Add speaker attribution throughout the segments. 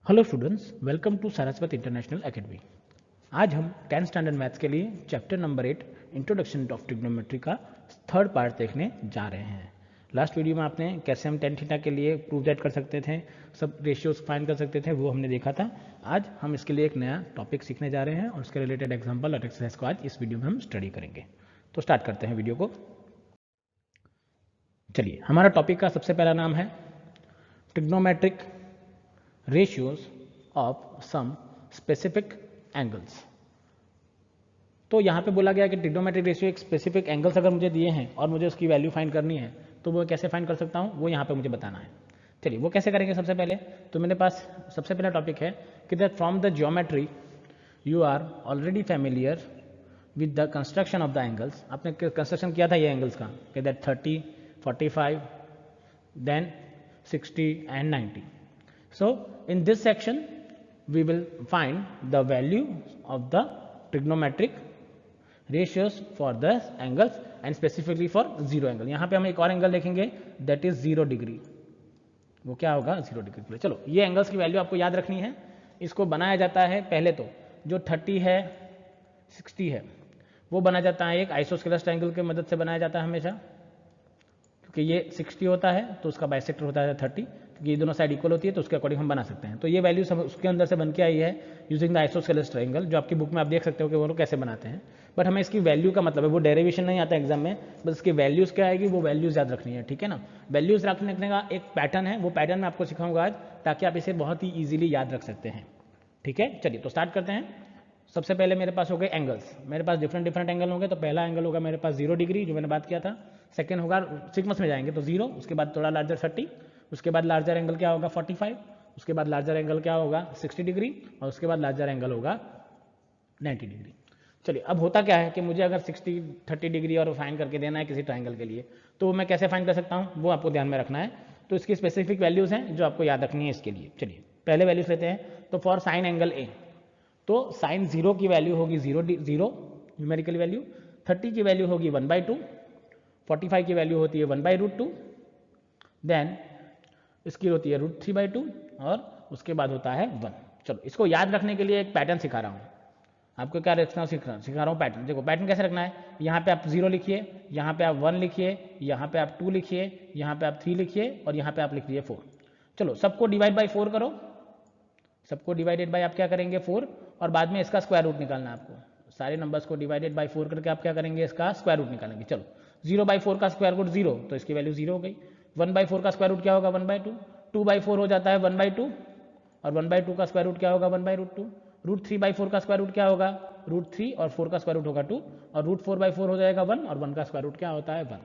Speaker 1: Hello students, welcome to Saraswat International Academy. आज हम 10th standard maths के लिए chapter number 8 introduction of trigonometry का थर्ड पार्ट देखने जा रहे हैं। लास्ट वीडियो में आपने कैसे हम टेन थीटा के लिए प्रूव दैट कर सकते थे, सब रेशियोज फाइंड कर सकते थे, वो हमने देखा था। आज हम इसके लिए एक नया टॉपिक सीखने जा रहे हैं और उसके रिलेटेड एग्जाम्पल और एक्सरसाइज को आज इस वीडियो में हम स्टडी करेंगे। तो स्टार्ट करते हैं वीडियो को। चलिए, हमारा टॉपिक का सबसे पहला नाम है trigonometric ratios of some specific angles। तो यहाँ पे बोला गया कि ट्रिग्नोमेट्रिक रेशियो एक स्पेसिफिक एंगल्स अगर मुझे दिए हैं और मुझे उसकी वैल्यू फाइंड करनी है तो वो कैसे फाइंड कर सकता हूँ, वो यहाँ पे मुझे बताना है। चलिए, वो कैसे करेंगे। सबसे पहले तो मेरे पास सबसे पहला टॉपिक है कि that from the geometry you are already familiar with the construction of the angles. आपने कंस्ट्रक्शन किया था ये एंगल्स का कि that 30, 45, then 60 and 90। So in this section we will find the value of the trigonometric ratios for the angles and specifically for zero angle। यहाँ पे हम एक और एंगल देखेंगे that is 0 डिग्री। वो क्या होगा? 0 डिग्री। चलो, ये एंगल्स की वैल्यू आपको याद रखनी है। इसको बनाया जाता है पहले तो जो 30 है, 60 है, वो बनाया जाता है एक आइसोस्केलस ट्रायंगल की मदद से बनाया जाता है हमेशा, क्योंकि ये 60 होता है तो उसका बाइसेक्टर होता है 30, क्योंकि ये दोनों साइड इक्वल होती है तो उसके अकॉर्डिंग हम बना सकते हैं। तो ये वैल्यू सब उसके अंदर से बन के आई है यूजिंग द आइसोस्केलस ट्रायंगल, जो आपकी बुक में आप देख सकते हो कि वो लोग कैसे बनाते हैं। बट हमें इसकी वैल्यू का मतलब है, वो डेरिवेशन नहीं आता एग्जाम में, बस इसकी वैल्यूज़ क्या आएगी वो वैल्यूज़ याद रखनी है, ठीक है ना। वैल्यूज़ रखने का एक पैटर्न है, वो पैटर्न मैं आपको सिखाऊंगा आज, ताकि आप इसे बहुत ही ईजिली याद रख सकते हैं, ठीक है। चलिए, तो स्टार्ट करते हैं। सबसे पहले मेरे पास हो गए एंगल्स। मेरे पास डिफरेंट एंगल होंगे। तो पहला एंगल होगा मेरे पास 0 डिग्री, जो मैंने बात किया था। सेकंड होगा सिग्मस में जाएंगे तो 0, उसके बाद थोड़ा लार्जर 30, उसके बाद लार्जर एंगल क्या होगा 45, उसके बाद लार्जर एंगल क्या होगा 60 डिग्री, और उसके बाद लार्जर एंगल होगा 90 डिग्री। चलिए, अब होता क्या है कि मुझे अगर 60, 30 डिग्री और फाइंड करके देना है किसी ट्राइंगल के लिए, तो मैं कैसे फाइंड कर सकता हूँ वो आपको ध्यान में रखना है। तो इसकी स्पेसिफिक वैल्यूज़ हैं जो आपको याद रखनी है इसके लिए। चलिए, पहले वैल्यूज लेते हैं। तो फॉर साइन एंगल ए, तो साइन 0 की वैल्यू होगी 0 न्यूमेरिकल वैल्यू, 30 की वैल्यू होगी 1/2, 45 की वैल्यू होती है 1/√2, देन इसकी होती है √3/2, और उसके बाद होता है 1। चलो, इसको याद रखने के लिए एक पैटर्न सिखा रहा हूँ आपको। क्या सिखा रहा हूँ पैटर्न। देखो, पैटर्न कैसे रखना है। यहाँ पे आप 0 लिखिए, यहाँ पे आप 1 लिखिए, यहाँ पे आप 2 लिखिए, यहाँ पे आप 3 लिखिए, और यहाँ पे आप लिख लीजिए 4। चलो, सबको डिवाइड बाई 4 करो। सबको डिवाइडेड बाय आप क्या करेंगे 4, और बाद में इसका स्क्वायर रूट निकालना है आपको। सारे नंबर्स को डिवाइडेड बाय 4 करके आप क्या करेंगे, इसका स्क्वायर रूट निकालेंगे। चलो, 0/4 का स्क्वायर रूट 0, तो इसकी वैल्यू 0 हो गई। 1/4 का स्क्वायर रूट क्या होगा 1/2, 2/4 हो जाता है 1/2, और 1/2 का स्क्वायर रूट क्या होगा 1/√2। √3/4 का स्क्वायर रूट क्या होगा √3, और 4 का स्क्वायर रूट होगा 2, और √4/4 हो जाएगा 1, और 1 का स्क्वायर रूट क्या होता है 1।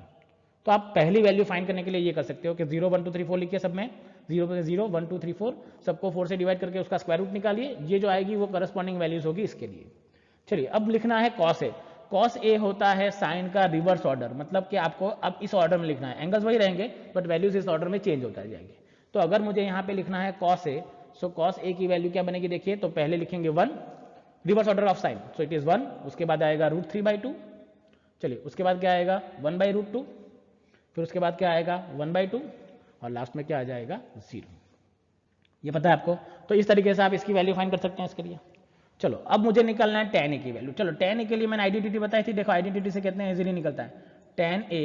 Speaker 1: तो आप पहली वैल्यू फाइंड करने के लिए ये कर सकते हो कि 0, 1, 2, 3, 4 लिखिए सब में। 0 पे 0, 1, 2, 3, 4 सबको 4 से डिवाइड करके उसका स्क्वायर रूट निकालिए। ये जो आएगी वो करस्पॉन्डिंग वैल्यूज होगी इसके लिए। चलिए, अब लिखना है कॉस ए। कॉस ए होता है साइन का रिवर्स ऑर्डर, मतलब कि आपको अब इस ऑर्डर में लिखना है। एंगल्स वही रहेंगे बट वैल्यूज इस ऑर्डर में चेंज होता जाएंगे। तो अगर मुझे यहाँ पे लिखना है cos A, so cos A की वैल्यू क्या बनेगी देखिए। तो पहले लिखेंगे 1, reverse order of sine, so it is 1। उसके बाद आएगा √3/2। चलिए, उसके बाद क्या आएगा 1/√2, फिर उसके बाद क्या आएगा 1/2, और लास्ट में क्या आ जाएगा 0। ये पता है आपको। तो इस तरीके से आप इसकी वैल्यू फाइंड कर सकते हैं इसके लिए। चलो, अब मुझे निकालना है tan a की वैल्यू। चलो, tan a के लिए मैंने आइडेंटिटी बताई थी। देखो, आइडेंटिटी से कितने इजीली निकलता है। tan a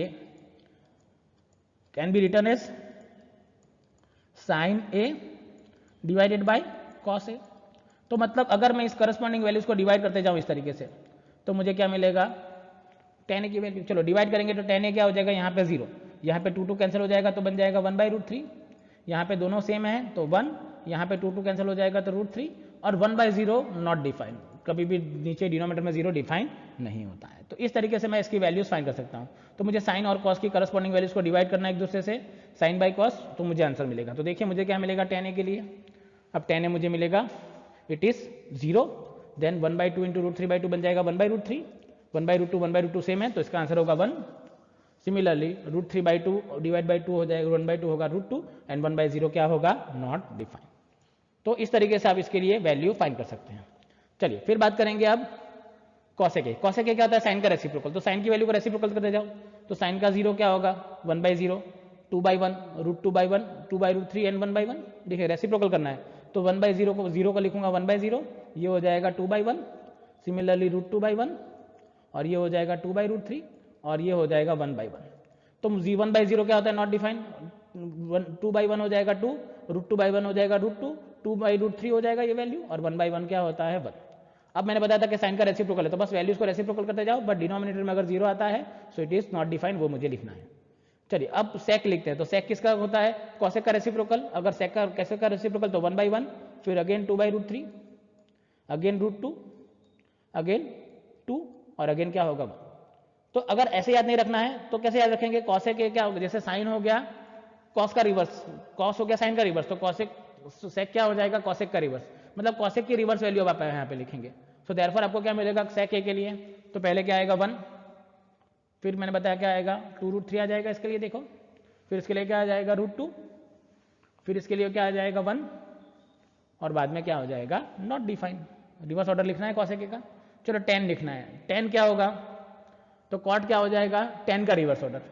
Speaker 1: can be written as sin a divided by cos a। तो मतलब अगर मैं इस करस्पॉन्डिंग वैल्यूज को डिवाइड करते जाऊं इस तरीके से, तो मुझे क्या मिलेगा tan a की वैल्यू। चलो, डिवाइड करेंगे तो tan a क्या हो जाएगा, यहाँ पे 0, यहाँ पे 2 कैंसिल हो जाएगा तो बन जाएगा 1/√3। यहाँ पे दोनों सेम है तो 1, यहाँ पे 2 कैंसिल हो जाएगा तो √3, और 1/0 नॉट डिफाइंड। कभी भी नीचे डिनोमीटर में 0 डिफाइन नहीं होता है। तो इस तरीके से मैं इसकी वैल्यूज फाइंड कर सकता हूँ। तो मुझे साइन और कॉस की करस्पॉन्डिंग वैल्यूज को डिवाइड करना है एक दूसरे से, साइन बाई कॉस, तो मुझे आंसर मिलेगा। तो देखिए मुझे क्या मिलेगा tan a के लिए। अब tan a मुझे मिलेगा, इट इज 0, देन 1/2 इंटू √3/2 बन जाएगा 1/√3, 1/√2, 1/√2 सेम है तो इसका आंसर होगा 1। सिमिलरली √3/2 डिवाइड बाई 2 हो जाएगा, 1/2 होगा √2, एंड 1/0 क्या होगा नॉट डिफाइंड। तो इस तरीके से आप इसके लिए वैल्यू फाइंड कर सकते हैं। चलिए, फिर बात करेंगे अब कॉसेक ए। कॉसेक ए क्या होता है, साइन का रेसिप्रोकल। तो साइन की वैल्यू को रेसिप्रोकल करते जाओ। तो साइन का 0 क्या होगा 1/0, 2/1, √2/1, 2/√3 एंड 1/1। देखिए, रेसिप्रोकल करना है तो 1/0 को 0 को लिखूंगा 1/0, ये हो जाएगा 2/1, सिमिलरली √2/1, और ये हो जाएगा 2/√3, और ये हो जाएगा 1/1। तो 1/0 क्या होता है, नॉट डिफाइंड, 2/1 हो जाएगा 2, √2/1 हो जाएगा √2, 2/√3 हो जाएगा ये वैल्यू, और 1/1 क्या होता है 1। अब मैंने बताया था कि साइन का रेसिप्रोकल है, तो बस वैल्यूज को रेसिप्रोकल करते जाओ, बट डिनोमिनेटर में अगर 0 आता है so it is not defined, वो मुझे लिखना है। चलिए अब सेक लिखते हैं। तो सेक किसका होता है, कॉसेक का रेसिप्रोकल। अगर सेक का कैसे का रेसिप्रोकल, तो 1/1, फिर अगेन 2/√3, अगेन √2, अगेन 2, और अगेन क्या होगा 1। तो अगर ऐसे याद नहीं रखना है तो कैसे याद रखेंगे, कॉसेक क्या होगा, जैसे साइन हो गया कॉस का रिवर्स, कॉस हो गया साइन का रिवर्स, तो कॉसेक सेक क्या हो जाएगा, कॉसेक का रिवर्स, मतलब कॉसेक की रिवर्स वैल्यू अब आप यहाँ पे लिखेंगे। सो देयरफॉर आपको क्या मिलेगा सेक ए के लिए, तो पहले क्या आएगा 1, फिर मैंने बताया क्या आएगा 2√3 आ जाएगा इसके लिए, देखो, फिर इसके लिए क्या आ जाएगा √2, फिर इसके लिए क्या आ जाएगा 1, और बाद में क्या हो जाएगा नॉट डिफाइंड। रिवर्स ऑर्डर लिखना है कॉसेक का। चलो 10 लिखना है, 10 क्या होगा, तो कॉट क्या हो जाएगा 10 का रिवर्स ऑर्डर।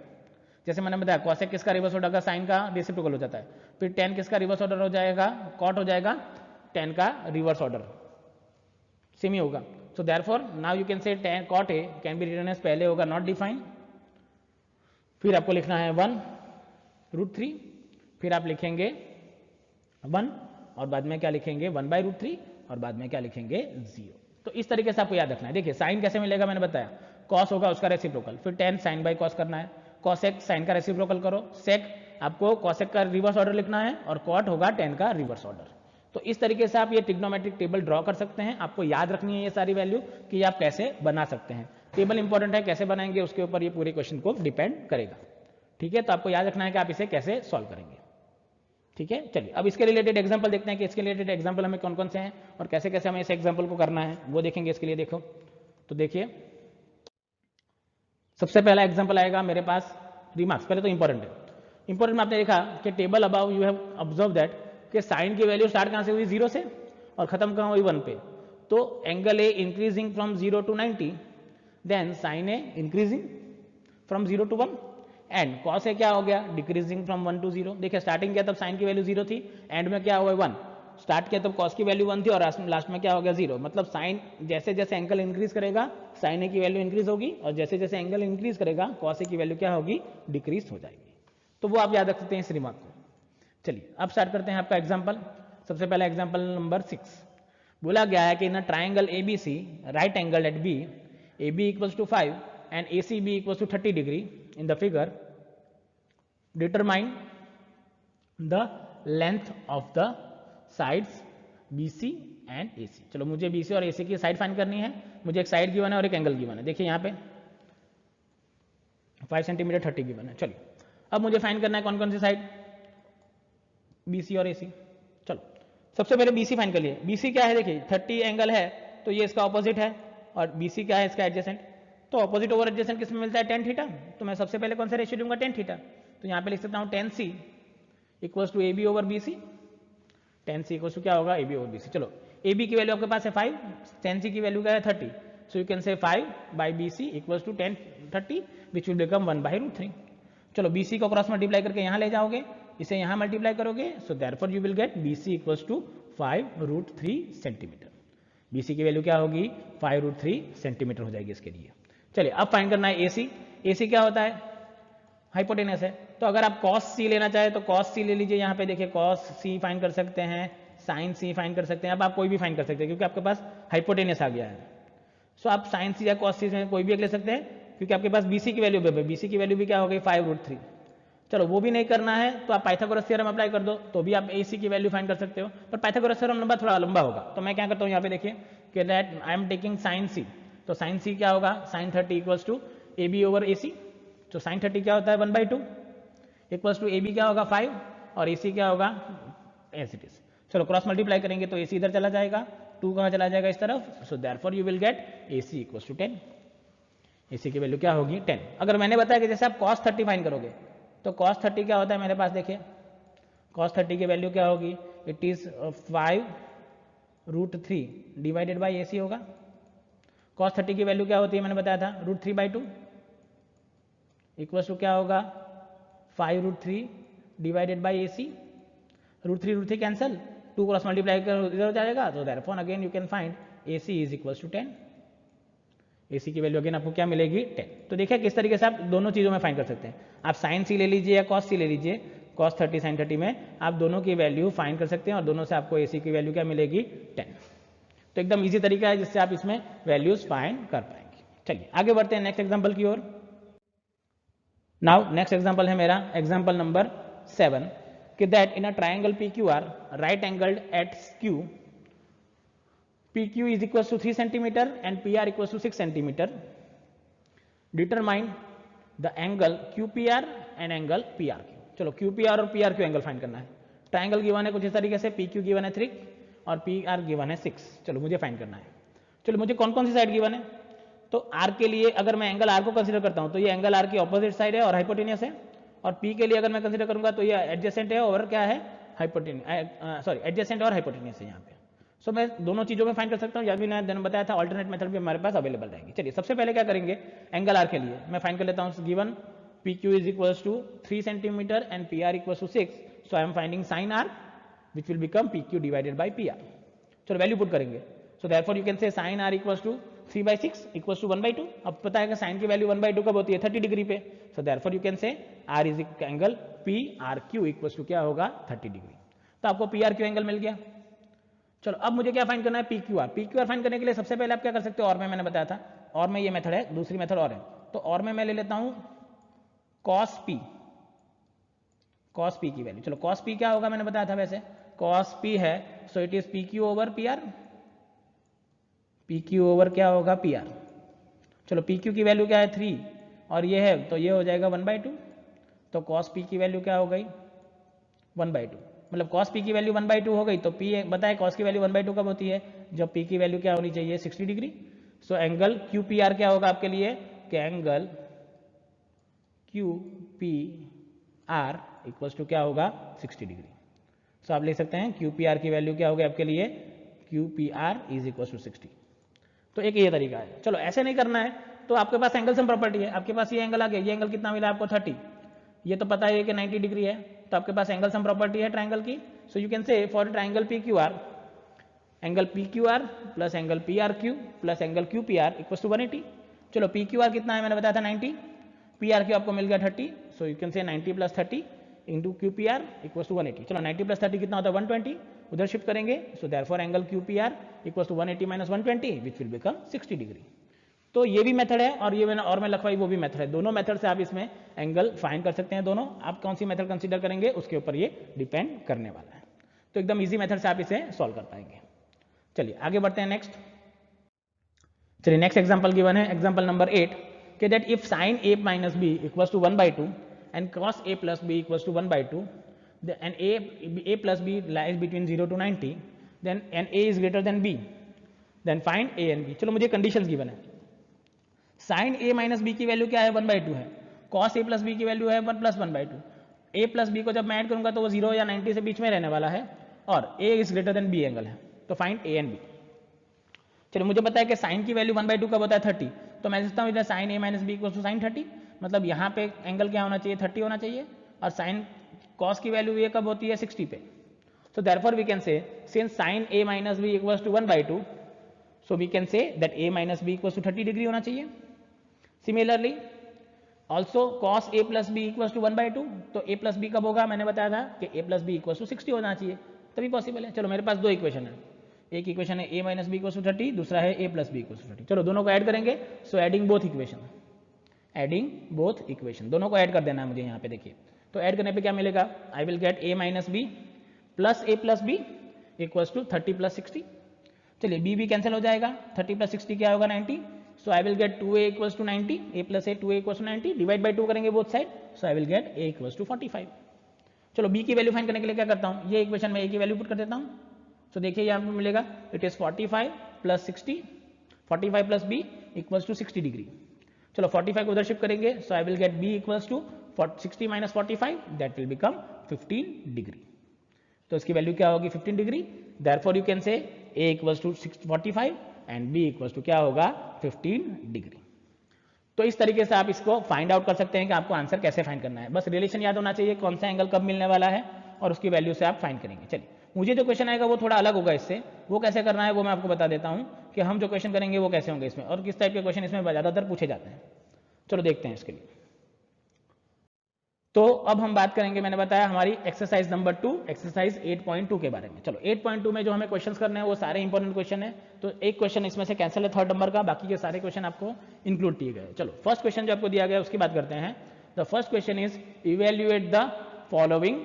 Speaker 1: जैसे मैंने बताया कॉसेक किसका रिवर्स ऑर्डर का, साइन का रेसिप्रोकल हो जाता है, फिर 10 किसका रिवर्स ऑर्डर हो जाएगा, कॉट हो जाएगा 10 का रिवर्स ऑर्डर, सेम ही होगा। So therefore now you can say cot A can be written as, पहले होगा नॉट डिफाइंड, फिर आपको लिखना है 1√3, फिर आप लिखेंगे 1, और बाद में क्या लिखेंगे 1/√3, और बाद में क्या लिखेंगे 0। तो इस तरीके से आपको याद रखना है। देखिए साइन कैसे मिलेगा, मैंने बताया कॉस होगा उसका रेसिप्रोकल, फिर 10 साइन बाई कॉस करना है, कॉसेक साइन का रेसिप्रोकल करो, सेक आपको कॉसेक का रिवर्स ऑर्डर लिखना है, और कॉट होगा 10 का रिवर्स ऑर्डर। तो इस तरीके से आप ये ट्रिग्नोमेट्रिक टेबल ड्रॉ कर सकते हैं। आपको याद रखनी है ये सारी वैल्यू कि आप कैसे बना सकते हैं। टेबल इंपॉर्टेंट है, कैसे बनाएंगे उसके ऊपर ये पूरे क्वेश्चन को डिपेंड करेगा। ठीक है, तो आपको याद रखना है कि आप इसे कैसे सॉल्व करेंगे। ठीक है, चलिए अब इसके रिलेटेड एग्जांपल देखते हैं कि इसके रिलेटेड एग्जांपल हमें कौन कौन से हैं और कैसे कैसे हमें इस एग्जांपल को करना है वो देखेंगे। इसके लिए देखो, तो देखिए सबसे पहला एग्जांपल आएगा मेरे पास रिमार्क्स। पहले तो इंपॉर्टेंट है, इंपॉर्टेंट में आपने देखा कि table above you have observe that कि साइन की वैल्यू स्टार्ट कहां से हुई 0 से और खत्म कहां हुई 1 पे। तो angle A increasing from 0 to 90, then sine A increasing from 0 to 1, and cos A क्या हो गया डिक्रीजिंग फ्रॉम 1 to 0। देखिए स्टार्टिंग किया तब साइन की वैल्यू 0 थी, एंड में क्या हुआ 1, स्टार्ट किया तब कॉस की वैल्यू 1 थी और लास्ट में क्या हो गया 0। मतलब साइन जैसे जैसे एंगल इंक्रीज करेगा साइन ए की वैल्यू इंक्रीज होगी, और जैसे जैसे एंगल इंक्रीज करेगा कॉस ए की वैल्यू क्या होगी डिक्रीज हो जाएगी। तो वो आप याद रख सकते हैं इस रिमार्क को। चलिए अब स्टार्ट करते हैं आपका एग्जाम्पल। सबसे पहला एग्जाम्पल नंबर 6, बोला गया है कि in a triangle ABC right angle at B, A B equals to 5 and A C B equals to 30 degree in the figure, determine the length of the sides BC and AC। चलो मुझे BC और AC की side find करनी है, मुझे एक side given है और एक एंगल गिवन है। देखिए यहाँ पे 5 सेंटीमीटर 30 गिवन है। चलिए अब मुझे फाइंड करना है कौन कौन सी साइड, BC और AC। चलो सबसे पहले BC फाइंड कर लिए। BC क्या है, देखिए 30 एंगल है तो ये इसका ऑपोजिट है, और BC क्या है इसका एडजेसेंट। तो ऑपोजिट ओवर एडजेसेंट किसमें मिलता है, tan थीटा। तो मैं सबसे पहले कौन सा रेशियो लूंगा, tan थीटा। तो यहाँ पे लिख सकता हूँ tan C equals to AB over BC, tan C equals to क्या होगा AB ओवर BC। चलो AB की वैल्यू आपके पास है 5, tan C की वैल्यू क्या है 30, सो you can say 5 by BC equals to tan 30 which will become 1/√3। चलो BC को क्रॉस मल्टीप्लाई करके यहाँ ले जाओगे, इसे यहाँ मल्टीप्लाई करोगे, so therefore you will get BC equals to 5√3 centimetre. BC की वैल्यू क्या होगी 5√3 सेंटीमीटर हो जाएगी इसके लिए। चलिए अब फाइंड करना है AC। AC क्या होता है, हाइपोटेनस है। तो अगर आप cos C लेना चाहे तो cos C ले लीजिए। यहाँ पे देखिए cos C फाइंड कर सकते हैं, sin C फाइंड कर सकते हैं। अब आप कोई भी फाइंड कर सकते हैं क्योंकि आपके पास हाइपोटेनस आ गया है। सो आप sin C या cos C में कोई भी एक ले सकते हैं क्योंकि आपके पास BC की वैल्यू BC की वैल्यू भी क्या हो गई 5√3। चलो वो भी नहीं करना है तो आप पाइथागोरस थ्योरम अप्लाई कर दो, तो भी आप AC की वैल्यू फाइंड कर सकते हो। पर पाइथागोरस थ्योरम लंबा थोड़ा लंबा होगा, तो मैं क्या करता हूँ यहाँ पे देखिए कि that I am taking sin C। तो sin C क्या होगा, sin 30 equals to AB over AC। तो sin 30 क्या होता है 1/2 इक्वल्स टू AB क्या होगा 5 और AC क्या होगा एज इट इज। चलो क्रॉस मल्टीप्लाई करेंगे तो AC इधर चला जाएगा, 2 कहाँ चला जाएगा इस तरफ, so therefore you will get AC equals to 10। AC की वैल्यू क्या होगी 10। अगर मैंने बताया कि जैसे आप cos 30 फाइंड करोगे तो cos 30 क्या होता है मेरे पास, देखिए cos 30 की वैल्यू क्या होगी, it is 5√3 divided by AC होगा। cos 30 की वैल्यू क्या होती है मैंने बताया था √3/2 इक्वल्स टू क्या होगा 5√3 divided by AC। √3 cancel, 2 cross multiply कर इधर हो जाएगा, तो therefore again you can find AC is equal to 10। AC की वैल्यू अगेन आपको क्या मिलेगी 10। तो देखिए किस तरीके से आप दोनों चीज़ों में फाइंड कर सकते हैं। आप साइन C ले लीजिए या कॉस C ले लीजिए, कॉस 30 साइन 30 में आप दोनों की वैल्यू फाइंड कर सकते हैं और दोनों से आपको AC की वैल्यू क्या मिलेगी 10। तो एकदम ईजी तरीका है जिससे आप इसमें वैल्यूज फाइंड कर पाएंगे। चलिए आगे बढ़ते हैं नेक्स्ट एग्जाम्पल की ओर। नाउ नेक्स्ट एग्जाम्पल है मेरा एग्जाम्पल नंबर 7 कि that in a triangle PQR right angled at Q PQ is equals to 3 centimeter and PR equals to 6 centimeter. Determine the angle QPR and angle PRQ. चलो QPR और PRQ angle find करना है। Triangle given है कुछ इस तरीके से, PQ given है 3 और PR गिवन है 6। चलो मुझे फाइंड करना है। चलो मुझे कौन कौन सी साइड गिवन है, तो R के लिए अगर मैं एंगल R को कंसीडर करता हूं तो ये एंगल R की ऑपोजिट साइड है और हाइपोटेनियस है, और P के लिए अगर मैं कंसीडर करूंगा तो ये एडजेसेंट है और क्या है हाइपोटेनियस, सॉरी एडजेसेंट और हाइपोटेनियस है यहाँ पे। सो मैं दोनों चीजों में फाइंड कर सकता हूँ, या भी मैंने बताया था अल्टरनेट मेथड भी हमारे पास अवेलेबल रहेंगे। चलिए सबसे पहले क्या करेंगे, एंगल आर के लिए मैं फाइंड कर लेता हूँ given PQ is equals to 3 centimetre and PR equals to 6। So I am finding sine R which will become PQ divided by PR। चलो वैल्यू पुट करेंगे। So therefore you can say sine R equals to 3/6 equals to 1/2। अब पता है कि sine की value 1/2 कब होती है 30 डिग्री पे। So therefore you can say R is angle PRQ equals to क्या होगा 30 डिग्री। तो आपको PRQ एंगल मिल गया। चलो अब मुझे क्या फाइंड करना है PQR। PQR फाइंड करने के लिए सबसे पहले आप क्या कर सकते हो, और में मैंने बताया था, और में ये मेथड है, दूसरी मेथड और है। तो और में मैं ले लेता हूं cos P की वैल्यू। चलो cos P क्या होगा मैंने बताया था वैसे, cos P है so it is PQ over PR। PQ over क्या होगा PR। चलो PQ की वैल्यू क्या है 3 और ये है तो ये हो जाएगा 1/2। तो cos P की वैल्यू क्या हो गई 1/2, मतलब cos P की वैल्यू 1/2 हो गई। तो P बताए cos की वैल्यू 1/2 कब होती है, जब P की वैल्यू क्या होनी चाहिए 60 डिग्री। सो एंगल QPR क्या होगा आपके लिए कि एंगल QPR इक्वल्स टू क्या होगा 60 डिग्री। सो आप लिख सकते हैं QPR की वैल्यू क्या होगी आपके लिए QPR इज इक्वल्स टू 60। तो एक ये तरीका है। चलो ऐसे नहीं करना है तो आपके पास एंगल सम प्रॉपर्टी है, आपके पास ये एंगल आ गया, ये एंगल कितना मिला आपको 30, ये तो पता है कि 90 डिग्री है, तो आपके पास एंगल सम प्रॉपर्टी है ट्राइंगल की। So you can say for triangle PQR angle PQR plus angle PRQ plus angle QPR equals to 180। चलो PQR कितना है मैंने बताया था 90, PRQ आपको मिल गया 30। सो you can say 90 plus 30 into QPR equals to 180। चलो 90 प्लस 30 कितना होता है 120, उधर शिफ्ट करेंगे। So therefore angle QPR equals to 180 minus 120 which will become 60 degree. तो ये भी मेथड है और ये मैंने और में लखवाई वो भी मेथड है। दोनों मेथड से आप इसमें एंगल फाइंड कर सकते हैं। दोनों आप कौन सी मेथड कंसीडर करेंगे उसके ऊपर ये डिपेंड करने वाला है। तो एकदम इजी मेथड से आप इसे सॉल्व कर पाएंगे। चलिए आगे बढ़ते हैं नेक्स्ट। चलिए नेक्स्ट एग्जांपल गिवन है एग्जांपल नंबर 8 कि that if sin A minus B equals to 1/2 and cos A plus B equals to 1/2 and A plus B lies between 0 to 90 then and A is greater than B then find A and B। चलो मुझे conditions given है। Sign A minus B की value क्या है 1/2 है, cos A plus B की value है 1 plus 1/2। A plus B को जब मैं ऐड करूंगा तो वो 0 या 90 से बीच में रहने वाला है और A is greater than B angle है। तो फाइंड A एंड B। चलिए मुझे पता है कि साइन की वैल्यू 1/2 कब होता है 30, तो मैं लिखता हूँ इधर sine A minus B equals to sine 30, मतलब यहाँ पे एंगल क्या होना चाहिए 30 होना चाहिए, और साइन cos की वैल्यू ये कब होती है 60 पे। So therefore we can say since sin A minus B equals to 1/2 so we can say that A minus B equals to 30 degree होना चाहिए। Similarly also cos A plus B equals to 1/2 तो A plus B कब होगा मैंने बताया था कि A plus B equals to 60 होना चाहिए, तभी पॉसिबल है। चलो मेरे पास दो इक्वेशन है, एक इक्वेशन है A minus B equals to 30, दूसरा है A plus B equals to 30। चलो दोनों को ऐड करेंगे। सो एडिंग बोथ इक्वेशन दोनों को ऐड कर देना है मुझे यहाँ पे। देखिए तो ऐड करने पे क्या मिलेगा, I will get A minus B plus A plus B equals to 30 plus 60। चलिए B भी कैंसिल हो जाएगा, 30 प्लस 60 क्या होगा 90। So I will get 2A equals to 90, A plus A 2A equals to 90 divide by 2 करेंगे both side. So I will get A equals to 45। चलो B की value find करने के लिए क्या करता हूँ, ये इक्वेशन में A की वैल्यू पुट कर देता हूँ। सो देखिए यहाँ पे मिलेगा it is 45 plus 60, 45 plus B equals to 60 degree. चलो 45 को उधर शिफ्ट करेंगे। So I will get B equals to 60 minus 45 that will become 15 degree. तो इसकी वैल्यू क्या होगी 15 degree. Therefore you can say A equals to 45 and B equals to क्या होगा 15 डिग्री। तो इस तरीके से आप इसको फाइंड आउट कर सकते हैं कि आपको आंसर कैसे फाइंड करना है। बस रिलेशन याद होना चाहिए कौन सा एंगल कब मिलने वाला है और उसकी वैल्यू से आप फाइंड करेंगे। चलिए मुझे जो क्वेश्चन आएगा वो थोड़ा अलग होगा इससे, वो कैसे करना है वो मैं आपको बता देता हूँ कि हम जो क्वेश्चन करेंगे वो कैसे होंगे इसमें और किस टाइप के क्वेश्चन इसमें ज़्यादातर पूछे जाते हैं। चलो देखते हैं इसके लिए। तो अब हम बात करेंगे, मैंने बताया हमारी एक्सरसाइज नंबर 2 एक्सरसाइज 8.2 के बारे में। चलो 8.2 में जो हमें क्वेश्चंस करने हैं वो सारे इंपॉर्टेंट क्वेश्चन है, तो एक क्वेश्चन इसमें से कैंसिल है 3rd नंबर का, बाकी के सारे क्वेश्चन आपको इंक्लूड किए गए। चलो फर्स्ट क्वेश्चन जो आपको दिया गया है उसकी बात करते हैं। The first question is evaluate the following.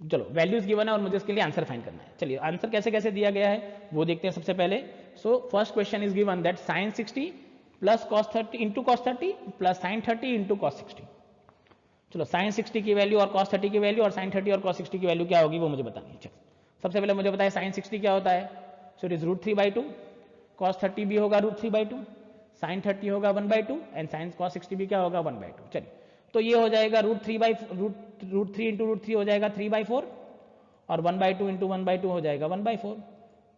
Speaker 1: चलो वैल्यूज गिवन है और मुझे इसके लिए आंसर फाइंड करना है। चलिए आंसर कैसे कैसे दिया गया है वो देखते हैं सबसे पहले। So first question is given that sin 60 plus cos 30 into cos 30 plus sin 30 into cos 60। चलो sin 60 की वैल्यू और cos 30 की वैल्यू और sin 30 और cos 60 की वैल्यू क्या होगी वो मुझे बतानी है। चलो सबसे पहले मुझे बताया sin 60 क्या होता है। सो इट इज √3/2, cos 30 भी होगा √3/2, sin 30 होगा 1/2 एंड sin cos 60 भी क्या होगा 1/2। चलिए तो ये हो जाएगा √3 इंटू √3 हो जाएगा 3/4 और 1/2 इंटू 1/2 हो जाएगा 1/4।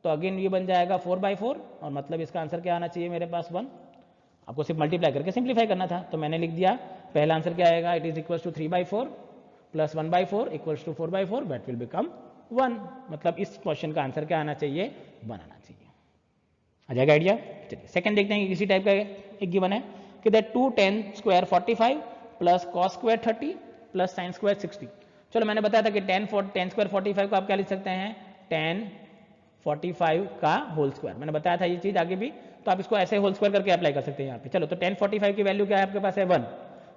Speaker 1: तो अगेन ये बन जाएगा 4/4 और मतलब इसका आंसर क्या आना चाहिए मेरे पास 1। आपको सिर्फ मल्टीप्लाई करके सिंप्लीफाई करना था, तो मैंने लिख दिया पहला आंसर क्या आएगा, it is equals to 3/4 plus 1/4 equals to 4/4 that will become 1। मतलब इस क्वेश्चन का आंसर क्या आना चाहिए 1 आना चाहिए। आ जाएगा आइडिया। चलिए सेकंड देखते हैं, इसी टाइप का एक गिवन है कि that 2 tan square 45 plus cos square 30 plus sin square 60। चलो मैंने बताया था कि tan स्क्वायर 45 को आप क्या लिख सकते हैं tan 45 का होल स्क्वायर, मैंने बताया था ये चीज आगे भी, तो आप इसको ऐसे होल स्क्वायर करके अप्लाई कर सकते हैं यहाँ पे। चलो तो tan 45 की वैल्यू क्या है आपके पास है 1,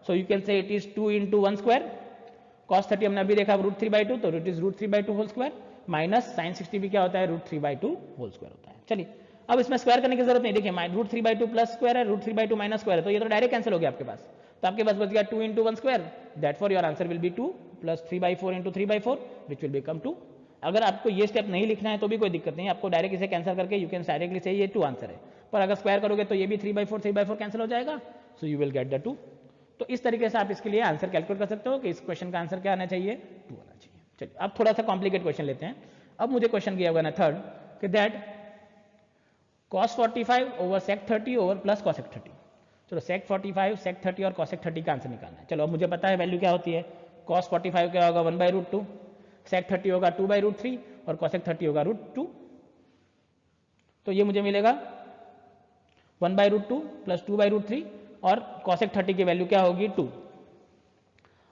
Speaker 1: so you can say it is 2 into 1 square. cos 30 हमने अभी देखा √3/2, तो it is √3/2 whole square minus sin 60 भी क्या होता है √3/2 होल स्क्वायर होता है। चलिए अब इसमें स्क्वायर करने की जरूरत नहीं, देखिए √3/2 प्लस स्क्वायर है, √3/2 माइनस स्क्वायर है, तो ये तो डायरेक्ट कैंसिल हो गया आपके पास। तो आपके पास बच गया 2 into 1 square, that for your answer will be 2 plus 3/4 into 3/4 which will become 2। अगर आपको ये स्टेप नहीं लिखना है तो भी कोई दिक्कत नहीं है, आपको डायरेक्ट इसे कैंसिल करके यू कैन डायरेक्टली से ये 2 आंसर है, पर अगर स्क्वायर करोगे तो ये भी 3/4 कैंसिल हो जाएगा, so you will get the 2। तो इस तरीके से आप इसके लिए आंसर कैलकुलेट कर सकते हो कि इस क्वेश्चन का आंसर क्या आना चाहिए 2 आना चाहिए। चलिए अब थोड़ा सा कॉम्प्लिकेट क्वेश्चन लेते हैं। अब मुझे क्वेश्चन किया हुआ ना थर्ड कि that cos 45 over sec 30 over plus cosec 30। चलो sec 45 sec 30 और cosec 30 का आंसर निकालना है। चलो अब मुझे पता है वैल्यू क्या होती है, cos 45 क्या होगा 1/√2, sec 30 होगा 2/√3 और cosec 30 होगा √2। तो ये मुझे मिलेगा 1/√2 प्लस 2/√3 और cosec 30 की वैल्यू क्या होगी 2।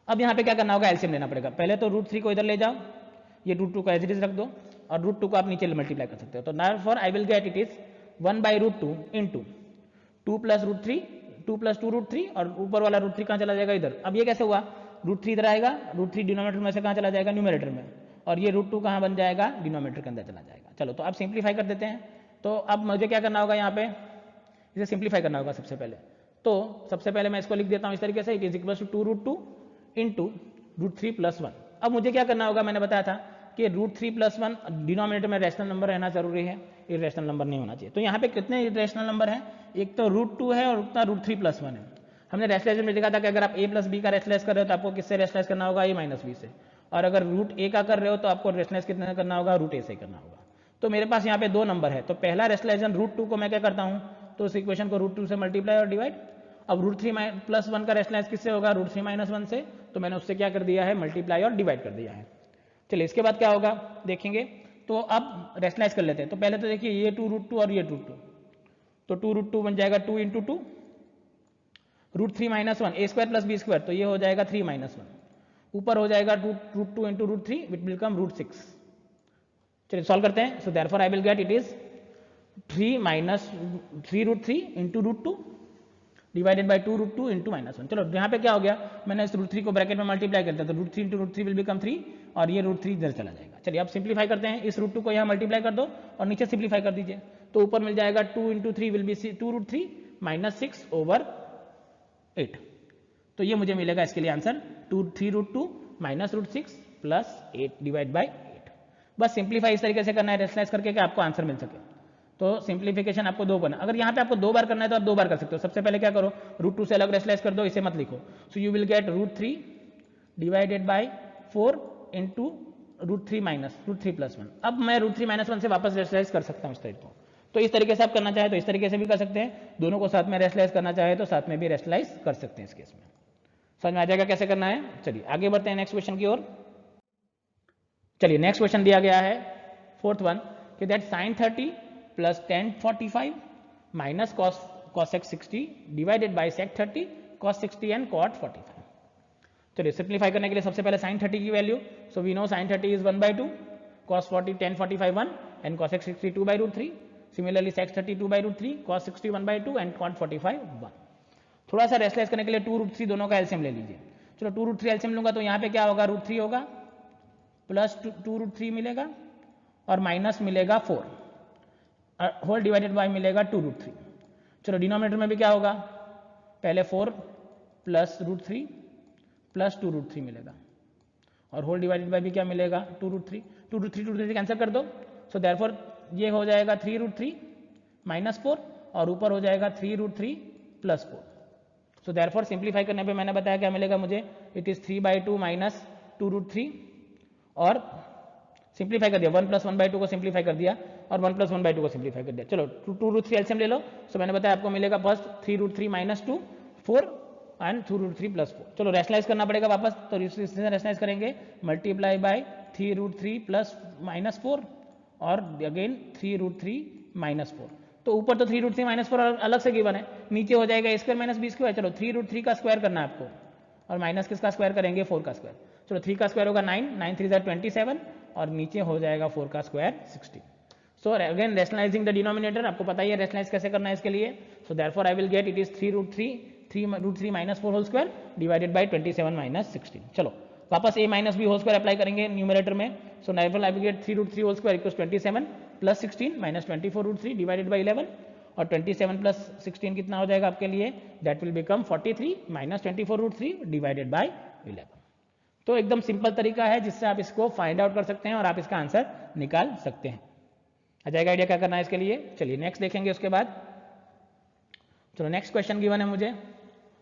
Speaker 1: अब यहाँ पे क्या करना होगा, एलसीएम लेना पड़ेगा। पहले तो √3 को इधर ले जाओ, ये √2 को एज इट इज रख दो और √2 को आप नीचे मल्टीप्लाई कर सकते हो। तो now for I will get it is 1/√2 into 2 plus √3 2 plus 2 √3 और ऊपर वाला √3 कहाँ चला जाएगा इधर। अब ये कैसे हुआ, √3 इधर आएगा, √3 डिनोमिनेटर में से कहाँ चला जाएगा न्यूमरेटर में, और ये √2 कहाँ बन जाएगा डिनोमिनेटर के अंदर चला जाएगा। चलो तो अब सिंप्लीफाई कर देते हैं। तो अब मुझे क्या करना होगा, यहाँ पे इसे सिंप्लीफाई करना होगा सबसे पहले। तो सबसे पहले मैं इसको लिख देता हूँ इस तरीके से, it is equal to 2 √2 into √3 plus 1। अब मुझे क्या करना होगा, मैंने बताया था कि √3 प्लस 1 डिनोमिनेटर में रैशनल नंबर रहना जरूरी है, इरेशनल नंबर नहीं होना चाहिए। तो यहाँ पे कितने इरेशनल नंबर हैं, एक तो √2 है और उतना √3 प्लस 1 है। हमने रेशलाइजेशन में देखा था कि अगर आप a प्लस बी का रेशलाइज कर रहे हो तो आपको किससे रेशलाइज करना होगा, a माइनस बी से, और अगर √a का कर रहे हो तो आपको रेशलाइज कितना करना होगा, √a से करना होगा। तो मेरे पास यहाँ पे 2 नंबर है, तो पहला रेशलाइजेशन √2 को मैं क्या करता हूँ, तो उस इक्वेशन को √2 से मल्टीप्लाई और डिवाइड। अब √3 प्लस 1 का रेशलाइज किससे होगा, √3 माइनस 1 से, तो मैंने उससे क्या कर दिया है मल्टीप्लाई और डिवाइड कर दिया है। चलिए इसके बाद क्या होगा देखेंगे। तो अब रेशलाइज कर लेते हैं। तो पहले तो देखिए ये 2 √2 और ये 2 तो 2 √2 बन जाएगा 2 into 2 √3 minus 1 a square plus B square, तो ये हो जाएगा 3 माइनस 1, ऊपर हो जाएगा √2 इंटू √3 विच विल कम √6। चलिए सॉल्व करते हैं। सो therefore I will get it is 3 √3 into √2 divided by 2 √2 into -1। चलो यहाँ पे क्या हो गया, मैंने इस √3 को ब्रैकेट में मल्टीप्लाई करता तो √3 इंटू √3 विल बिकम 3 और ये √3 इधर चला जाएगा। चलिए अब सिंप्लीफाई करते हैं, इस √2 को यहाँ मल्टीप्लाई कर दो और नीचे सिंप्लीफाई कर दीजिए, तो ऊपर मिल जाएगा 2 into 3 will be 2 √3 minus 6 over 8। तो ये मुझे मिलेगा इसके लिए answer 3 √2 minus √6 plus 8 divide by 8। बस सिंप्लीफाई इस तरीके से करना है रेशलाइज करके कि आपको आंसर मिल सके। तो सिंप्लीफिकेशन आपको 2 करना, अगर यहाँ पे आपको 2 बार करना है तो आप 2 बार कर सकते हो। सबसे पहले क्या करो, √2 से अलग रेशलाइज कर दो, इसे मत लिखो। So you will gate √3 divided by 4 into √3 minus √3 plus 1। अब मैं √3 माइनस 1 से वापस रेशलाइज कर सकता हूँ इस तरीके को। तो इस तरीके से आप करना चाहे तो इस तरीके से भी कर सकते हैं, दोनों को साथ में रेशलाइज करना चाहे तो साथ में भी रेशलाइज कर सकते हैं। इस केस में समझ में आ जाएगा कैसे करना है। चलिए आगे बढ़ते हैं नेक्स्ट क्वेश्चन की ओर। चलिए नेक्स्ट क्वेश्चन दिया गया है फोर्थ वन कि that sin 30 plus tan 45 minus cos 60 divided by sec 30 cos 60 and cot 45। चलिए सिंप्लीफाई करने के लिए सबसे पहले sin 30 की value, so we know sin 30 is 1/2, cos 40 tan 45 1 and cos 60 2/√3, similarly sec 30 2/√3, cos 60 1/2 and cot 45 1। थोड़ा सा रेस्टलेस करने के लिए 2√3 दोनों का एलसीएम ले लीजिए। चलो 2√3 एलसीएम लूंगा तो यहाँ पे क्या होगा, √3 होगा प्लस 2√3 मिलेगा और माइनस मिलेगा 4 होल डिवाइडेड बाय मिलेगा 2√3। चलो डिनोमिनेटर में भी क्या होगा, पहले 4 प्लस √3 प्लस 2√3 मिलेगा और होल डिवाइडेड बाय भी क्या मिलेगा 2√3, 2√3 कैंसिल कर दो, सो देयरफॉर ये हो जाएगा 3√3 माइनस 4 और ऊपर हो जाएगा 3√3 प्लस 4। सो देयरफॉर सिंप्लीफाई करने पे मैंने बताया क्या मिलेगा मुझे, इट इज 3/2 माइनस 2√3 और सिंप्लीफाई कर दिया 1 + 1/2 को सिंप्लीफाई कर दिया और 1 + 1/2 को सिंप्लीफाई कर दिया। चलो 2√3 एलसीएम ले लो, सो मैंने बताया आपको मिलेगा फर्स्ट 3√3 माइनस 2 4 एंड 2√3 प्लस 4। चलो रेशनलाइज करना पड़ेगा वापस, तो इससे रेशनलाइज करेंगे मल्टीप्लाई बाय 3√3 प्लस माइनस 4 और अगेन 3√3 माइनस 4। तो ऊपर तो 3√3 माइनस 4 अलग से गिवन है, नीचे हो जाएगा a² माइनस b²। चलो 3√3 का स्क्वायर करना है आपको और माइनस किसका स्क्वायर करेंगे 4 का स्क्वायर। चलो 3 का स्क्वायर होगा 9, 9 3 27 और नीचे हो जाएगा 4 का square 16। So again rationalising the denominator, आपको पता ही है रेशनलाइज कैसे करना है इसके लिए। So therefore I will get it is 3√3 minus 4 whole square divided by 27 minus 16। चलो वापस a minus b whole square apply करेंगे न्यूमरेटर में, so therefore I will get 3√3 whole square equals 27 plus 16 minus 24√3 divided by 11 और 27 plus 16 कितना हो जाएगा आपके लिए, that will become 43 minus 24√3 divided by 11। तो एकदम सिंपल तरीका है जिससे आप इसको फाइंड आउट कर सकते हैं और आप इसका आंसर निकाल सकते हैं। आ जाएगा आइडिया क्या करना है इसके लिए। चलिए नेक्स्ट देखेंगे उसके बाद। चलो नेक्स्ट क्वेश्चन गिवन है मुझे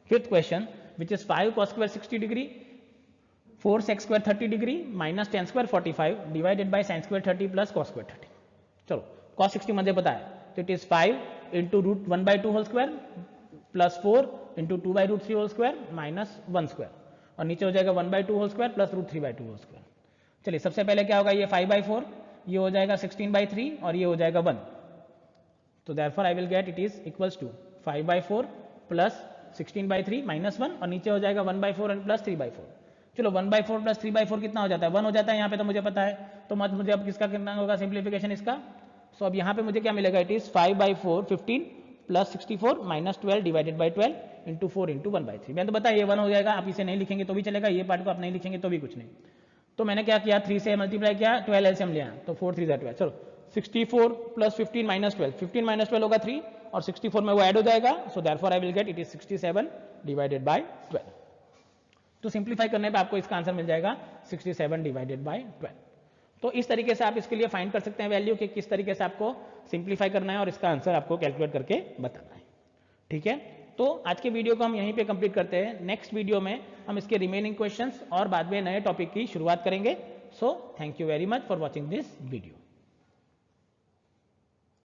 Speaker 1: fifth question which is 5 cos square 60 degree 4 sec square 30 degree minus tan square 45 divided by sin square 30 plus cos square 30। चलो cos 60 मुझे पता है, तो it is 5 into √1/2 whole square plus 4 into 2/√3 whole square minus 1 square और नीचे हो जाएगा 1/2 whole square plus √3/2 whole square. चलिए सबसे पहले क्या होगा, ये 5/4 ये हो जाएगा 16/3 और ये हो जाएगा 1, तो therefore I will get it is equals to 5/4 plus 16/3 minus 1 और नीचे हो जाएगा 1/4 एंड प्लस 3/4। चलो 1/4 प्लस 3/4 कितना हो जाता है, 1 हो जाता है यहाँ पे, तो मुझे पता है। तो मत मुझे अब किसका करना होगा सिंप्लीफिकेशन इसका। सो अब यहाँ पे मुझे क्या मिलेगा, it is 5/4 15 plus 64 minus 12 divided by 12 into 4 into 1/3। मैंने तो बताया ये 1 हो जाएगा, आप इसे नहीं लिखेंगे तो भी चलेगा, ये पार्ट को आप नहीं लिखेंगे तो भी कुछ नहीं। तो मैंने क्या किया, 3 से मल्टीप्लाई किया, 12 एलसीएम लिया, तो 4 3 12। चलो 64 प्लस 15 माइनस 12, 15 माइनस 12 होगा 3 और 64 में वो ऐड हो जाएगा, सो therefore I will get it is 67 divided by 12। तो सिंप्लीफाई करने पे आपको इसका आंसर मिल जाएगा 67 डिवाइडेड बाय 12। तो इस तरीके से आप इसके लिए फाइंड कर सकते हैं वैल्यू कि किस तरीके से आपको सिंप्लीफाई करना है और इसका आंसर आपको कैलकुलेट करके बताना है। ठीक है, तो आज के वीडियो को हम यहीं पे कंप्लीट करते हैं। नेक्स्ट वीडियो में हम इसके रिमेनिंग क्वेश्चंस और बाद में नए टॉपिक की शुरुआत करेंगे। So thank you very much for watching this video.